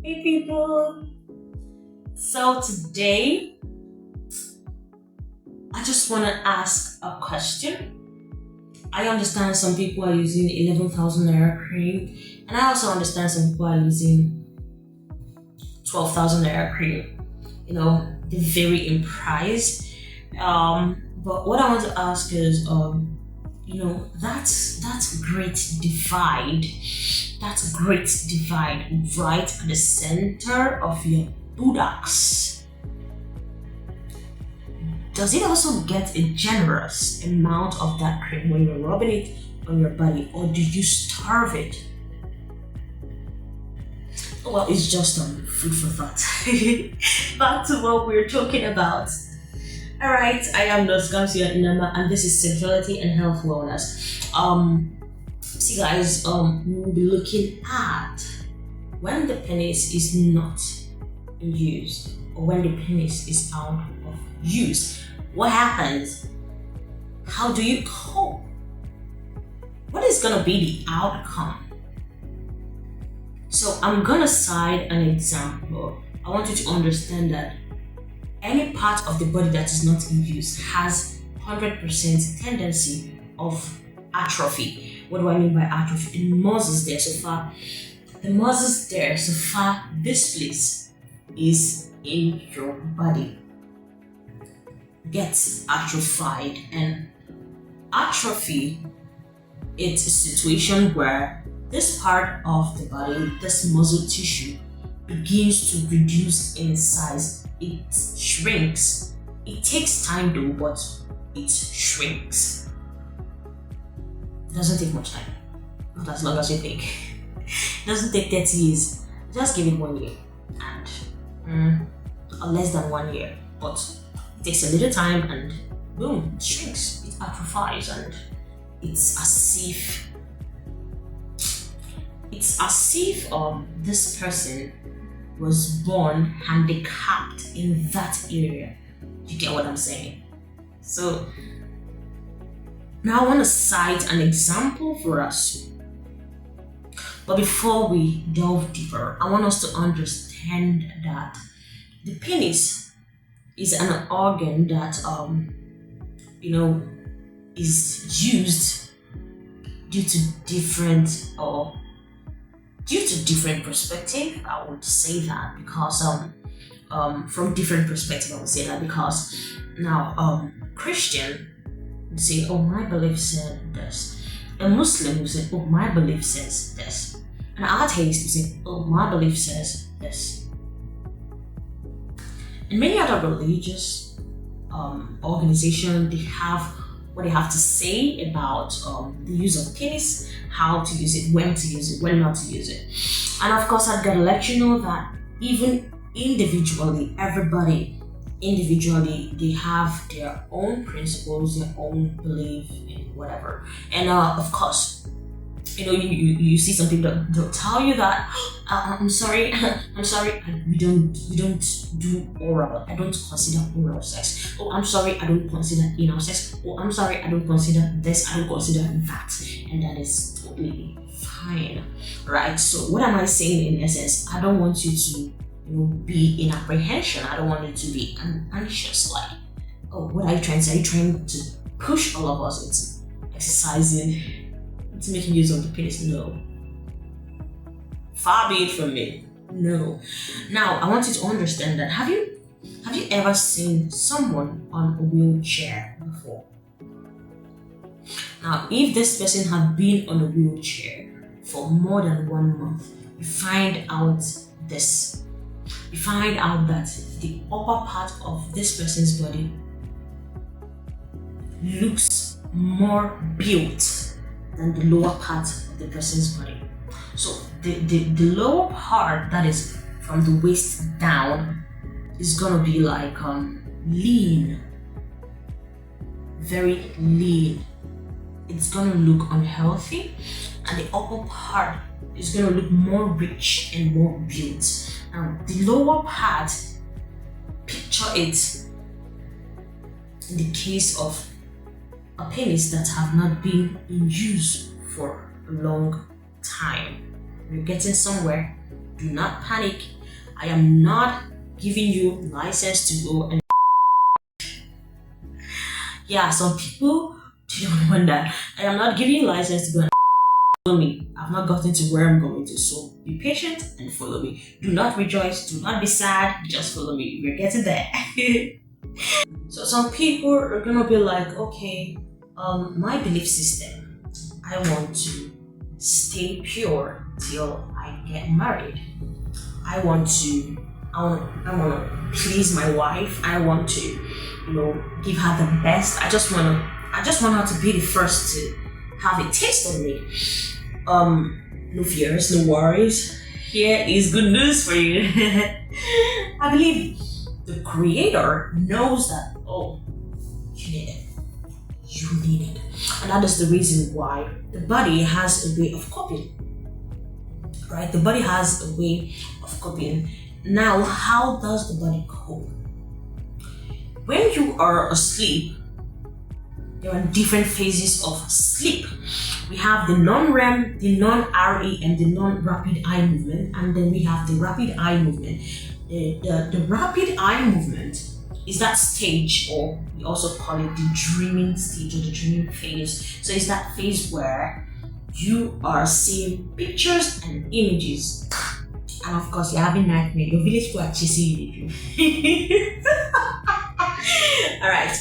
Hey people, so today I just want to ask a question. I understand some people are using 11,000 naira cream, and I also understand some people are using 12,000 naira cream. They vary in price. But what I want to ask is, that's great divide. That's great divide right at the center of your buttocks. Does it also get a generous amount of that cream when you're rubbing it on your body, or do you starve it? Well, it's just food for thought. Back to what we're talking about. Alright, I am Kamsiyo Nneoma, and this is sexuality and health wellness. See guys, we will be looking at when the penis is not in use, or when the penis is out of use. What happens? How do you cope? What is gonna be the outcome? So I'm gonna cite an example. I want you to understand that any part of the body that is not in use has 100% tendency of atrophy. What do I mean by atrophy? The muscles there so far. This place is in your body gets atrophied, and atrophy, it's a situation where this part of the body, this muscle tissue, begins to reduce in size. It shrinks. It takes time though, but it shrinks. It doesn't take much time. Not as long as you think. It doesn't take 30 years. Just give it 1 year and or less than 1 year. But it takes a little time and boom, it shrinks. It atrophies, and it's as if this person was born handicapped in that area. You get what I'm saying? So now I want to cite an example for us. But before we delve deeper, I want us to understand that the penis is an organ that is used due to different perspective. I would say that because from different perspective I would say that because now Christian would say, oh, my belief said this. A Muslim would say, oh, my belief says this. An atheist would say, oh, my belief says this. And many other religious organizations, they have what they have to say about the use of penis, how to use it, when to use it, when not to use it. And of course, I've got to let you know that even individually, everybody individually, they have their own principles, their own belief in whatever. And of course, you see something that they'll tell you that I'm sorry, we don't do oral. I don't consider oral sex. Oh, I'm sorry, I don't consider anal sex. Oh, I'm sorry, I don't consider this. I don't consider that, and that is totally fine, right? So what am I saying in essence? I don't want you to be in apprehension. I don't want you to be anxious. Like, oh, what are you trying to say? Are you trying to push all of us into exercising, to making use of the penis? No. Far be it from me. No. Now, I want you to understand that have you ever seen someone on a wheelchair before? Now, if this person had been on a wheelchair for more than 1 month, you find out this. You find out that the upper part of this person's body looks more built than the lower part of the person's body. So the lower part, that is from the waist down, is gonna be like lean, very lean. It's gonna look unhealthy, and the upper part is gonna look more rich and more built. Now the lower part, picture it in the case of a penis that have not been in use for a long time. We're getting somewhere. Do not panic. I am not giving you license to go and yeah, some people don't want that. I am not giving you license to go and follow me. I've not gotten to where I'm going to. So be patient and follow me. Do not rejoice, do not be sad, just follow me. We're getting there. So some people are gonna be like, okay, my belief system, I want to stay pure till I get married. I want to please my wife. I want to, give her the best. I just want her to be the first to have a taste of me. No fears, no worries. Here is good news for you. I believe the creator knows that, you need it. You need it. And that is the reason why the body has a way of coping. Right? The body has a way of coping. Now, how does the body cope? When you are asleep, there are different phases of sleep. We have the non-REM, the non-RE, and the non-rapid eye movement, and then we have the rapid eye movement. The rapid eye movement is that stage, or we also call it the dreaming stage or the dreaming phase. So it's that phase where you are seeing pictures and images, and of course you're having nightmare. Your village people are chasing you. All right.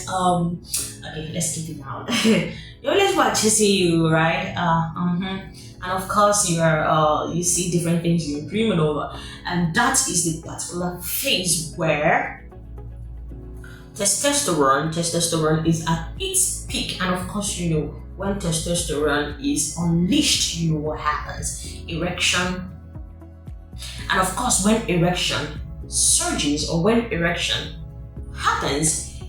Okay, let's keep it down. Your village people are chasing you, right? And of course you see different things you're dreaming over, and that is the particular phase where testosterone is at its peak. And of course, when testosterone is unleashed, what happens? Erection. And of course, when erection surges or when erection happens,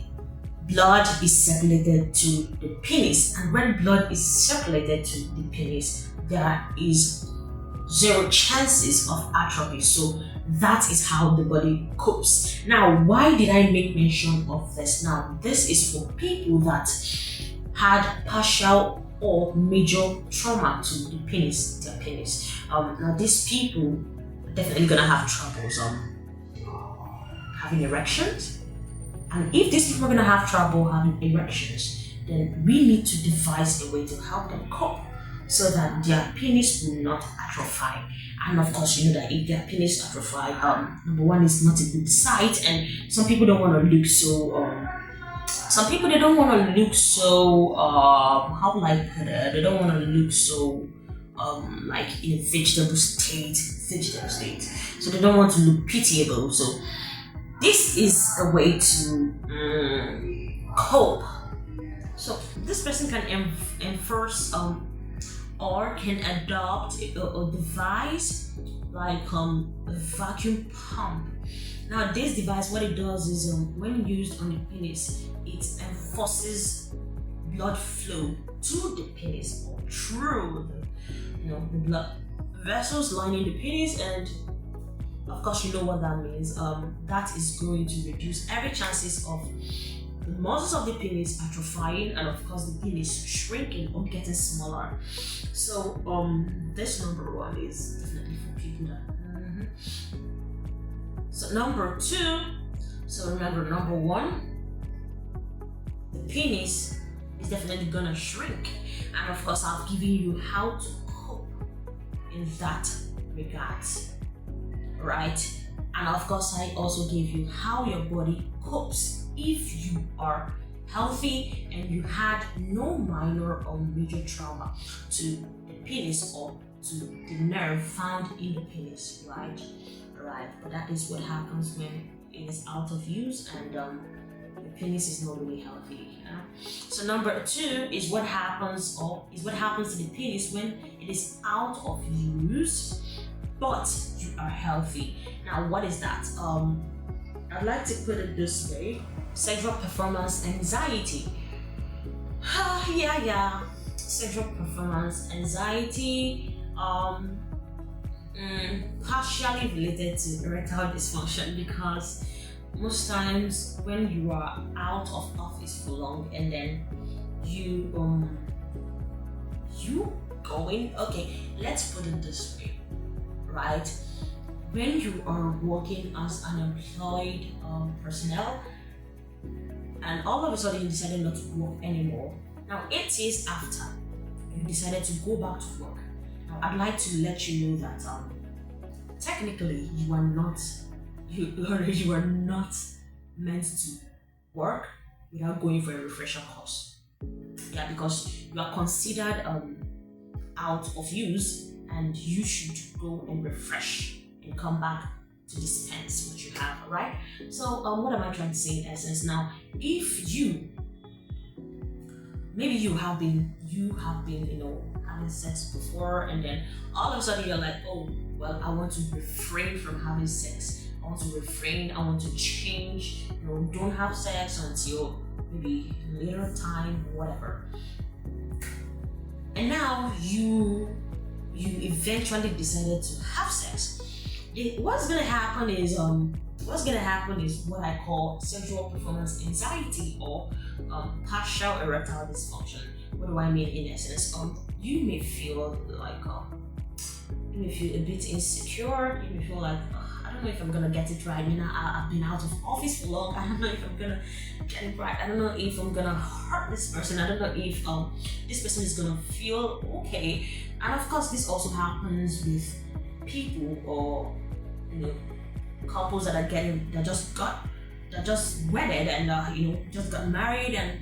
blood is circulated to the penis. And when blood is circulated to the penis, there is zero chances of atrophy. So that is how the body copes. Now, why did I make mention of this? Now, this is for people that had partial or major trauma to the penis, their penis. Now, these people are definitely gonna have troubles having erections. And if these people are gonna have trouble having erections, then we need to devise a way to help them cope so that their penis will not atrophy. And of course, you know that if their penis atrophy, number one, is not a good sight, and some people don't want to look so. Some people they don't want to look so. How will I put it? They don't want to look so like in a vegetable state. So they don't want to look pitiable. So this is a way to cope. So this person can enforce or can adopt a device like a vacuum pump. Now this device, what it does is when used on the penis, it enforces blood flow to the penis or through the blood vessels lining the penis, and of course you know what that means. That is going to reduce every chances of the muscles of the penis atrophying, and of course the penis shrinking or getting smaller. So this number one is definitely for people that So number two, so remember, number one, the penis is definitely gonna shrink, and of course I've given you how to cope in that regard, right? And of course I also gave you how your body copes if you are healthy and you had no minor or major trauma to the penis or to the nerve found in the penis, right? But that is what happens when it is out of use and the penis is not really healthy. So number two is what happens to the penis when it is out of use but you are healthy. Now what is that? I'd like to put it this way: sexual performance anxiety. Sexual performance anxiety, partially related to erectile dysfunction, because most times when you are out of office for long and then you going, okay, let's put it this way, right? when you are working as an employed personnel, and all of a sudden you decided not to work anymore. Now 8 years after, you decided to go back to work. Now I'd like to let you know that technically you are not meant to work without going for a refresher course. Yeah, because you are considered out of use, and you should go and refresh and come back to dispense what you have, right? So what am I trying to say in essence now? If maybe you have been having sex before, and then all of a sudden you're like, oh well, I want to refrain from having sex. I want to change, don't have sex until maybe later time or whatever. And now you eventually decided to have sex. What's gonna happen is what I call sexual performance anxiety, or partial erectile dysfunction. What do I mean in essence? You may feel like you may feel a bit insecure. You may feel like I don't know if I'm gonna get it right. I've been out of office for long. I don't know if I'm gonna get it right. I don't know if I'm gonna hurt this person. I don't know if this person is gonna feel okay. And of course, this also happens with people, or couples that just wedded and just got married, and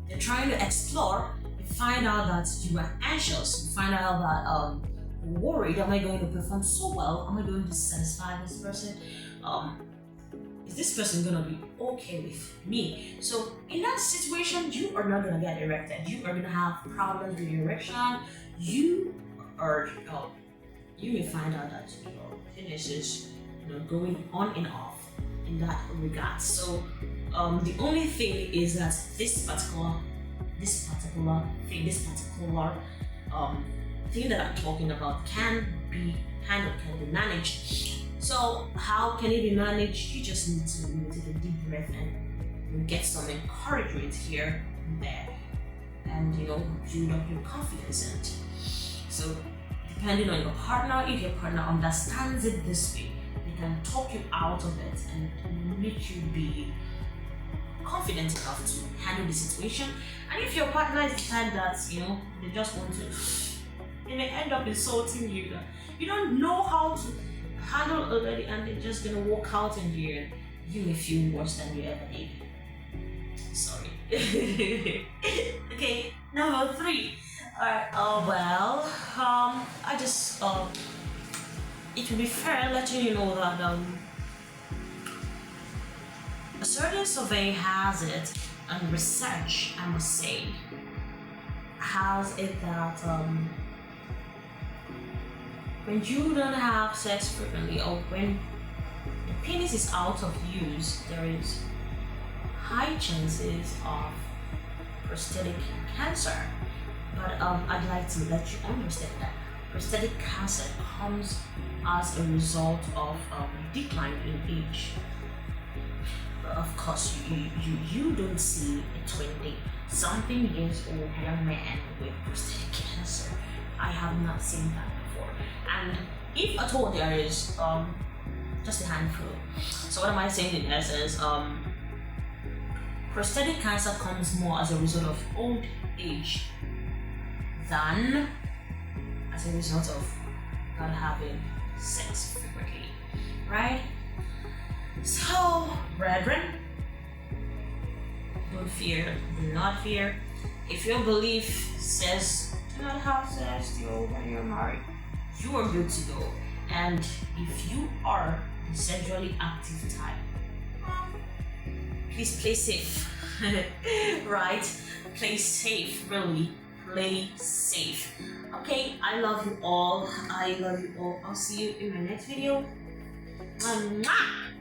they're trying to explore. You find out that you are anxious. You find out that worried. Am I going to perform so well? Am I going to satisfy this person? Is this person going to be okay with me? So in that situation, you are not going to get erected. You are going to have problems with erection. You may find out that your penis is going on and off in that regard. So the only thing is that this particular thing that I'm talking about can be managed. So how can it be managed? You just need to take a deep breath and get some encouragement here and there, and build up your confidence. And so depending on your partner, if your partner understands it this way, they can talk you out of it and make you be confident enough to handle the situation. And if your partner is the type that they just want to, they may end up insulting you. You don't know how to handle already, and they're just gonna walk out in here, and you may feel worse than you ever did. Sorry. Okay, number 3. Alright, I just it will be fair letting you know that a certain survey has it, and research, I must say, has it that when you don't have sex frequently, or when the penis is out of use, there is high chances of prostate cancer. But I'd like to let you understand that prostate cancer comes as a result of decline in age. But of course, you don't see a 20-something years old young man with prostate cancer. I have not seen that before. And if at all there is just a handful. So what am I saying in essence? Prostate cancer comes more as a result of old age than as a result of not having sex frequently, right? So, brethren, don't fear, do not fear. If your belief says do not have sex till when you're married, you are good to go. And if you are the sexually active type, please play safe. Right? Play safe, really. Play safe. Okay, I love you all. I'll see you in my next video. Mwah!